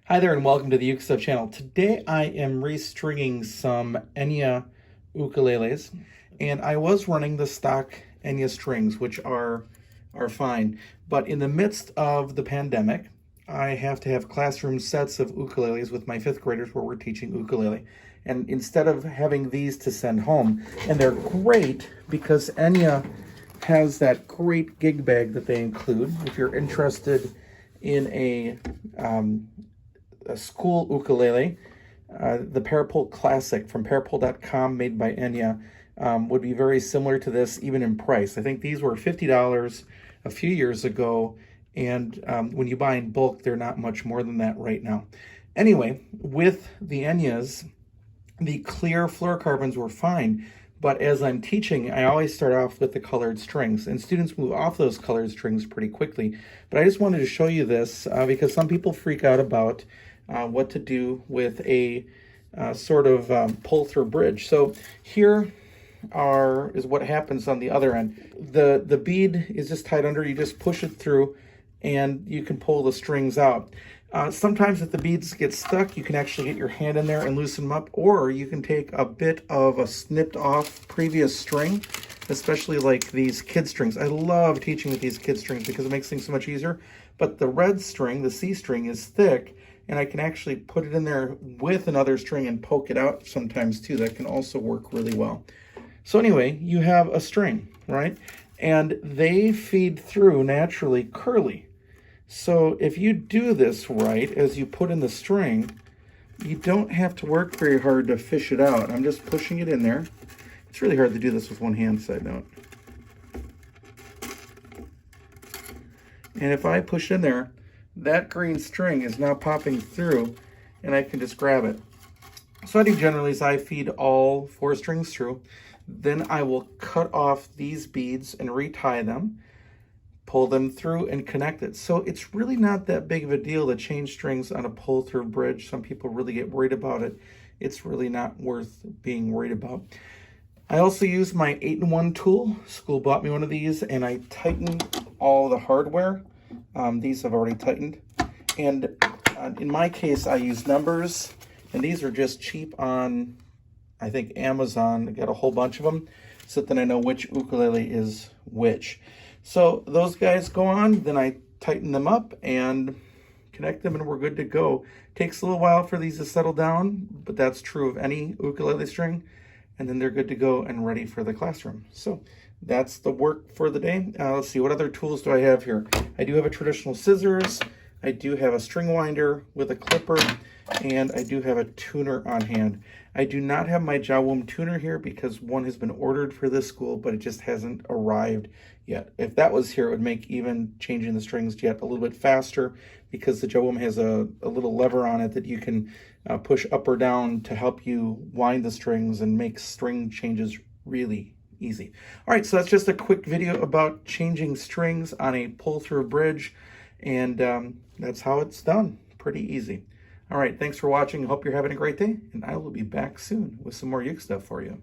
Hi there and welcome to the UkeStuff channel. Today I am restringing some Enya ukuleles, and I was running the stock Enya strings, which are fine. But in the midst of the pandemic, I have to have classroom sets of ukuleles with my fifth graders where we're teaching ukulele. And instead of having these to send home, and they're great because Enya has that great gig bag that they include. If you're interested in a school ukulele, the Parapol Classic from parapol.com, made by Enya, would be very similar to this, even in price. I think these were $50 a few years ago, and when you buy in bulk, they're not much more than that right now. Anyway, with the Enyas, the clear fluorocarbons were fine, but as I'm teaching, I always start off with the colored strings, and students move off those colored strings pretty quickly. But I just wanted to show you this because some people freak out about what to do with a sort of pull-through bridge. So here is what happens on the other end. The bead is just tied under. You just push it through, and you can pull the strings out. Sometimes if the beads get stuck, you can actually get your hand in there and loosen them up, or you can take a bit of a snipped off previous string, especially like these kid strings. I love teaching with these kid strings because it makes things so much easier. But the red string, the C string, is thick, and I can actually put it in there with another string and poke it out sometimes too. That can also work really well. So anyway, you have a string, right? And they feed through naturally curly. So if you do this right, as you put in the string, you don't have to work very hard to fish it out. I'm just pushing it in there. It's really hard to do this with one hand, side note. And if I push in there, that green string is now popping through, and I can just grab it. So what I do generally is I feed all 4 strings through. Then I will cut off these beads and retie them, pull them through, and connect it. So it's really not that big of a deal to change strings on a pull-through bridge. Some people really get worried about it. It's really not worth being worried about. I also use my 8-in-1 tool. School bought me one of these, and I tightened all the hardware. These I've already tightened. And in my case, I use numbers, and these are just cheap on, I think, Amazon. I got a whole bunch of them, so then I know which ukulele is which. So those guys go on, then I tighten them up and connect them, and we're good to go. Takes a little while for these to settle down, but that's true of any ukulele string, and then they're good to go and ready for the classroom. So that's the work for the day. Let's see, what other tools do I have here? I do have a traditional scissors, I do have a string winder with a clipper, and I do have a tuner on hand. I do not have my Jawum tuner here because one has been ordered for this school, but it just hasn't arrived yet. If that was here, it would make even changing the strings yet a little bit faster because the Jawum has a little lever on it that you can push up or down to help you wind the strings and make string changes really easy. All right, so that's just a quick video about changing strings on a pull-through bridge, and that's how it's done. Pretty easy. All right, thanks for watching. Hope you're having a great day, and I will be back soon with some more Uke stuff for you.